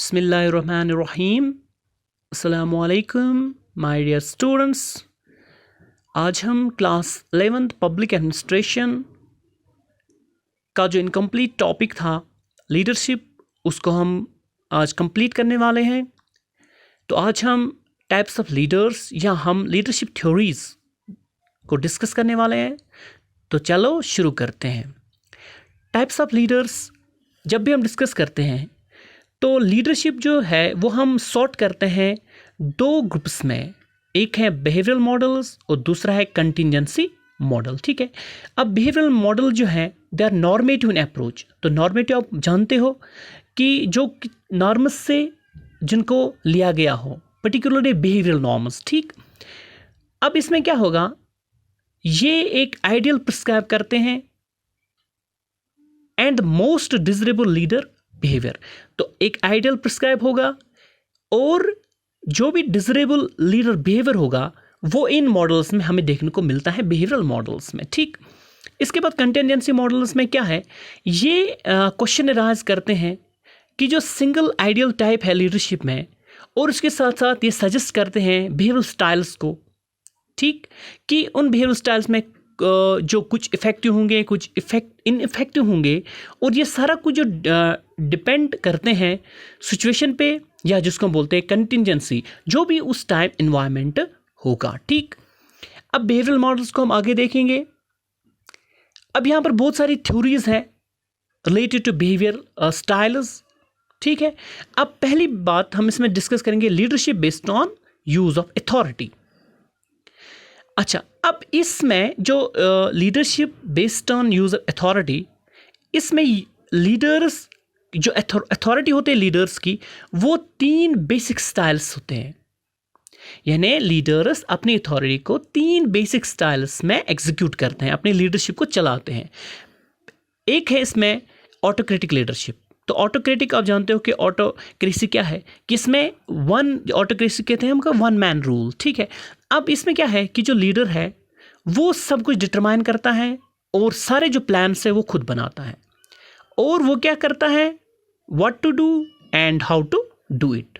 बिस्मिल्लाहिर्रहमानिर्रहीम। अस्सलामुअलैकुम my dear students. आज हम क्लास 11th पब्लिक एडमिनिस्ट्रेशन का जो इनकम्प्लीट टॉपिक था लीडरशिप, उसको हम आज कंप्लीट करने वाले हैं। तो आज हम टाइप्स ऑफ लीडर्स या हम लीडरशिप थ्योरीज को डिस्कस करने वाले हैं। तो चलो शुरू करते हैं। टाइप्स ऑफ लीडर्स जब भी हम डिस्कस करते हैं तो लीडरशिप जो है वो हम सॉर्ट करते हैं दो ग्रुप्स में। एक है बिहेवियरल मॉडल्स और दूसरा है कंटिजेंसी मॉडल। ठीक है, अब बिहेवियरल मॉडल जो है they are normative in approach. तो नॉर्मेटिव आप जानते हो कि जो नॉर्म्स से जिनको लिया गया हो, पर्टिकुलरली बिहेवियरल नॉर्म्स। ठीक, अब इसमें क्या होगा, ये एक आइडियल प्रिस्क्राइब करते हैं and most desirable leader behaviour. तो एक आइडियल प्रिस्क्राइब होगा और जो भी डिजरेबल लीडर बिहेवियर होगा वो इन मॉडल्स में हमें देखने को मिलता है, बिहेवियरल मॉडल्स में। ठीक, इसके बाद कंटिजेंसी मॉडल्स में क्या है, ये क्वेश्चन राइज करते हैं कि जो सिंगल आइडियल टाइप है लीडरशिप में, और उसके साथ साथ ये सजेस्ट करते हैं बिहेवियरल स्टाइल्स को। ठीक, कि उन बिहेवियरल स्टाइल्स में जो कुछ इफ़ेक्टिव होंगे, कुछ इनइफेक्टिव होंगे, और ये सारा कुछ जो डिपेंड करते हैं सिचुएशन पे, या जिसको हम बोलते हैं कंटिजेंसी, जो भी उस टाइम इन्वायरमेंट होगा। ठीक, अब बिहेवियरल मॉडल्स को हम आगे देखेंगे। अब यहाँ पर बहुत सारी थ्योरीज हैं रिलेटेड टू बिहेवियर स्टाइल्स। ठीक है, अब पहली बात हम इसमें डिस्कस करेंगे leadership based on use of authority. अच्छा, अब इसमें जो leadership based on use of authority, इसमें लीडर्स जो अथॉरिटी होते हैं लीडर्स की, वो 3 बेसिक स्टाइल्स होते हैं। यानी लीडर्स अपनी अथॉरिटी को 3 बेसिक स्टाइल्स में एग्जीक्यूट करते हैं, अपनी लीडरशिप को चलाते हैं। एक है इसमें ऑटोक्रेटिक लीडरशिप। तो ऑटोक्रेटिक आप जानते हो कि ऑटोक्रेसी क्या है, कि इसमें ऑटोक्रेसी कहते हैं हमको वन मैन रूल। ठीक है, अब इसमें क्या है कि जो लीडर है वो सब कुछ डिटरमाइन करता है और सारे जो प्लान्स है वो खुद बनाता है, और वो क्या करता है, what to do and how to do it,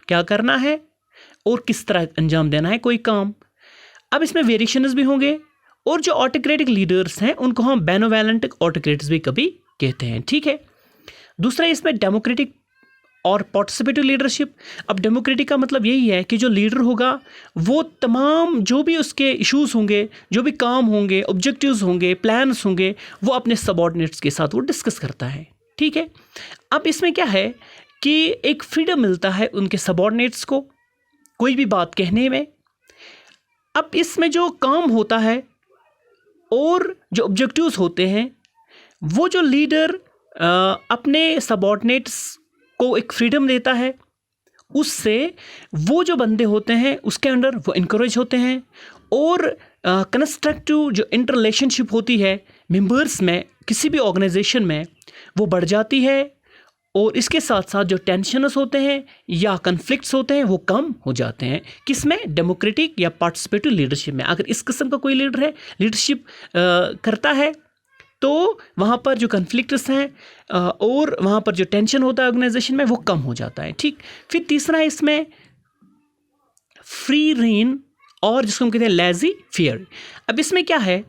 क्या करना है और किस तरह अंजाम देना है कोई काम। अब इसमें वेरिएशंस भी होंगे, और जो ऑटोक्रेटिक लीडर्स हैं उनको हम बेनोवैलेंट ऑटोक्रेट्स भी कभी कहते हैं। ठीक है, दूसरा इसमें डेमोक्रेटिक और पार्टिसिपेटिव लीडरशिप। अब डेमोक्रेटिक का मतलब यही है कि जो लीडर होगा वो तमाम जो भी उसके इश्यूज होंगे, जो भी काम होंगे, ऑब्जेक्टिव्स होंगे, प्लान्स होंगे, वो अपने सबऑर्डिनेट्स के साथ वो डिस्कस करता है। ठीक है, अब इसमें क्या है कि एक फ्रीडम मिलता है उनके सबऑर्डिनेट्स को कोई भी बात कहने में। अब इसमें जो काम होता है और जो ऑब्जेक्टिव्स होते हैं, वो जो लीडर अपने सबऑर्डिनेट्स को एक फ्रीडम देता है, उससे वो जो बंदे होते हैं उसके अंडर वो इनकरेज होते हैं, और कंस्ट्रक्टिव जो इंटर रिलेशनशिप होती है मेंबर्स में किसी भी ऑर्गेनाइजेशन में, वो बढ़ जाती है, और इसके साथ साथ जो टेंशन्स होते हैं या कन्फ्लिक्ट्स होते हैं वो कम हो जाते हैं। किसमें, डेमोक्रेटिक या पार्टिसिपेटिव लीडरशिप में। अगर इस किस्म का कोई लीडर है, लीडरशिप करता है, तो वहाँ पर जो कन्फ्लिक्ट्स हैं और वहाँ पर जो टेंशन होता है ऑर्गेनाइजेशन में वो कम हो जाता है। ठीक, फिर तीसरा है इसमें फ्री रेन, और जिसको हम कहते हैं लेजी फियर। अब इसमें क्या है,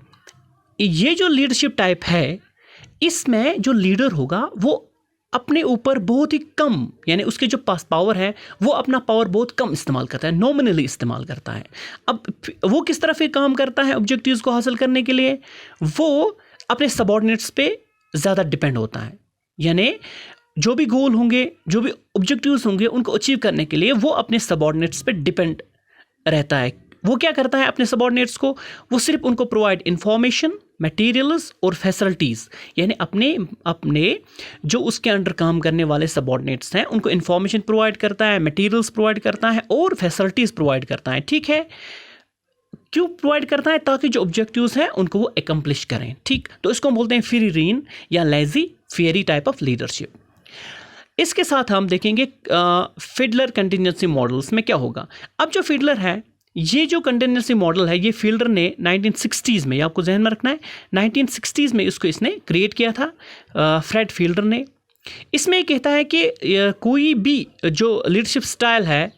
ये जो लीडरशिप टाइप है, इसमें जो लीडर होगा वो अपने ऊपर बहुत ही कम, यानी उसके जो पास पावर है वो अपना पावर बहुत कम इस्तेमाल करता है, नॉमिनली इस्तेमाल करता है। अब वो किस तरह फिर काम करता है ऑब्जेक्टिव्स को हासिल करने के लिए, वो अपने सबऑर्डिनेट्स पे ज़्यादा डिपेंड होता है। यानी जो भी गोल होंगे, जो भी ऑब्जेक्टिव्स होंगे, उनको अचीव करने के लिए वो अपने सबऑर्डिनेट्स पे डिपेंड रहता है। वो क्या करता है अपने सबऑर्डिनेट्स को, वो सिर्फ उनको प्रोवाइड इंफॉर्मेशन, मटेरियल्स और फैसिलिटीज़, यानी अपने जो उसके अंडर काम करने वाले सबऑर्डिनेट्स हैं उनको इंफॉर्मेशन प्रोवाइड करता है, मटेरियल्स प्रोवाइड करता है और फैसिलिटीज़ प्रोवाइड करता है। ठीक है, क्यों प्रोवाइड करता है, ताकि जो ऑब्जेक्टिव्स हैं उनको वो एकम्प्लिश करें। ठीक, तो इसको हम बोलते हैं फ्री रेन या lazy fiery type of leadership. इसके साथ हम देखेंगे फिडलर कंटिजेंसी मॉडल्स में क्या होगा। अब जो फिडलर है, ये जो कंटिजेंसी मॉडल है, ये फील्डर ने 1960s में, ये आपको जहन में रखना है, 1960s में इसने क्रिएट किया था, फ्रेड फील्डर ने। इसमें कहता है कि कोई भी जो लीडरशिप स्टाइल है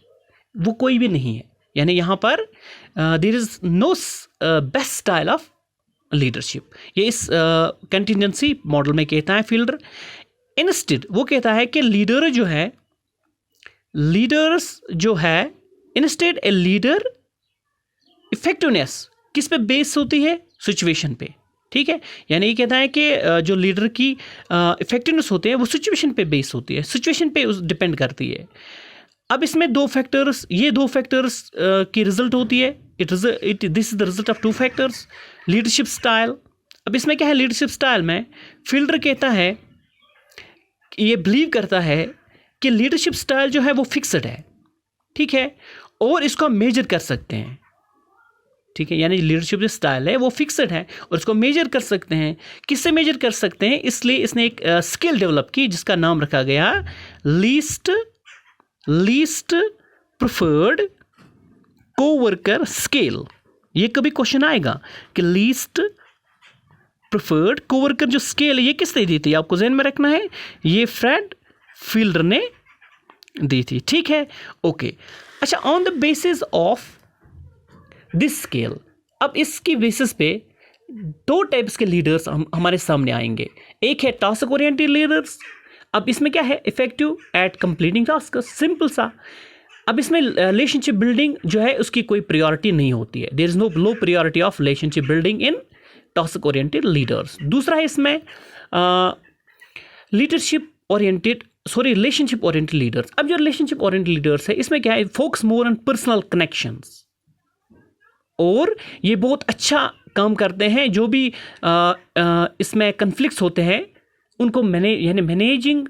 वो कोई भी नहीं है, यानी यहाँ पर there is no best style of leadership, ये इस कंटिजेंसी मॉडल में कहता है फील्डर। इंस्टेड वो कहता है कि लीडर्स जो है इंस्टेड ए लीडर इफेक्टिवनेस किस पे बेस होती है, सिचुएशन पे, ठीक है। यानी ये कहता है कि जो लीडर की इफेक्टिवनेस होते हैं वो सिचुएशन पे बेस होती है, सिचुएशन पे डिपेंड करती है। अब इसमें ये दो फैक्टर्स की रिजल्ट होती है, this is the result of two factors, leadership style. अब इसमें क्या है, लीडरशिप स्टाइल में फील्डर कहता है, ये बिलीव करता है कि लीडरशिप स्टाइल जो है वो फिक्स्ड है, ठीक है, और इसको हम मेजर कर सकते हैं, ठीक है। यानी लीडरशिप जो स्टाइल है वो फिक्स्ड है और इसको मेजर कर सकते हैं। किससे मेजर कर सकते हैं, इसलिए इसने एक स्किल डेवलप की जिसका नाम रखा गया लीस्ट प्रेफर्ड कोवर्कर स्केल। ये कभी क्वेश्चन आएगा कि लीस्ट प्रेफर्ड कोवर्कर जो स्केल है ये किसने दी थी, आपको ज़हन में रखना है, ये फ्रेड फील्डर ने दी थी, ठीक है, ओके। अच्छा, on the basis of this scale, अब इसकी बेसिस पे दो टाइप्स के लीडर्स हमारे सामने आएंगे। एक है टास्क ओरिएंटेड लीडर्स। अब इसमें क्या है, effective eight completing task, simple सा। अब इसमें रिलेशनशिप बिल्डिंग जो है उसकी कोई प्रायोरिटी नहीं होती है, there is no low priority of relationship building in task oriented leaders. दूसरा है इसमें रिलेशनशिप ओरिएंटेड लीडर्स। अब जो रिलेशनशिप ओरिएंटेड लीडर्स है इसमें क्या है, focus more on personal connections, और ये बहुत अच्छा काम करते हैं। जो भी इसमें कन्फ्लिक्ट्स होते हैं उनको मैनेजिंग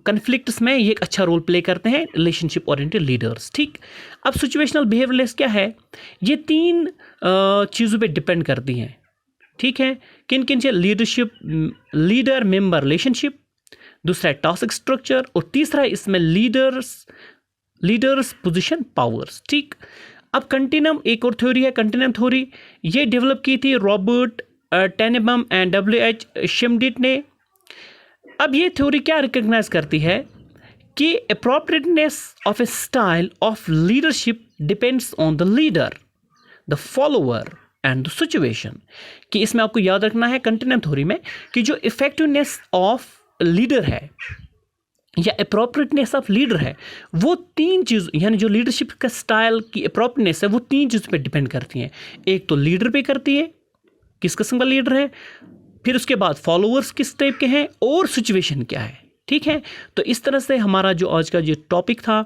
कन्फ्लिक्ट्स में ये एक अच्छा रोल प्ले करते हैं रिलेशनशिप ओरिएंटेड लीडर्स, ठीक। अब सिचुएशनल बिहेवियरलेस क्या है, ये तीन चीज़ों पे डिपेंड करती हैं, ठीक है। किन किन से, लीडर मेंबर रिलेशनशिप, दूसरा है टास्क स्ट्रक्चर, और तीसरा है इसमें लीडर्स पोजीशन पावर्स, ठीक। अब कंटिन्यूम एक और थ्योरी है, कंटिन्यूम थ्योरी, ये डेवलप की थी रॉबर्ट टेनेबम एंड W.H. शिमडिट ने। अब ये थ्योरी क्या रिकॉग्नाइज करती है कि appropriateness of A style of leadership depends on the leader, the follower and the situation. कि इसमें आपको याद रखना है कंटिन्यूम थ्योरी में कि जो इफेक्टिवनेस ऑफ लीडर है या अप्रोप्रिएटनेस ऑफ लीडर है, वो तीन चीज़, यानी जो लीडरशिप का स्टाइल की अप्रोप्रिएटनेस है वो तीन चीज़ पे डिपेंड करती हैं। एक तो लीडर पे करती है, किस किस्म का लीडर है, फिर उसके बाद फॉलोअर्स किस टाइप के हैं, और सिचुएशन क्या है, ठीक है। तो इस तरह से हमारा जो आज का जो टॉपिक था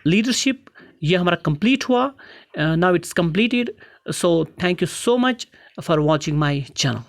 लीडरशिप, ये हमारा कंप्लीट हुआ। Now it's completed, so thank you so much for watching my channel.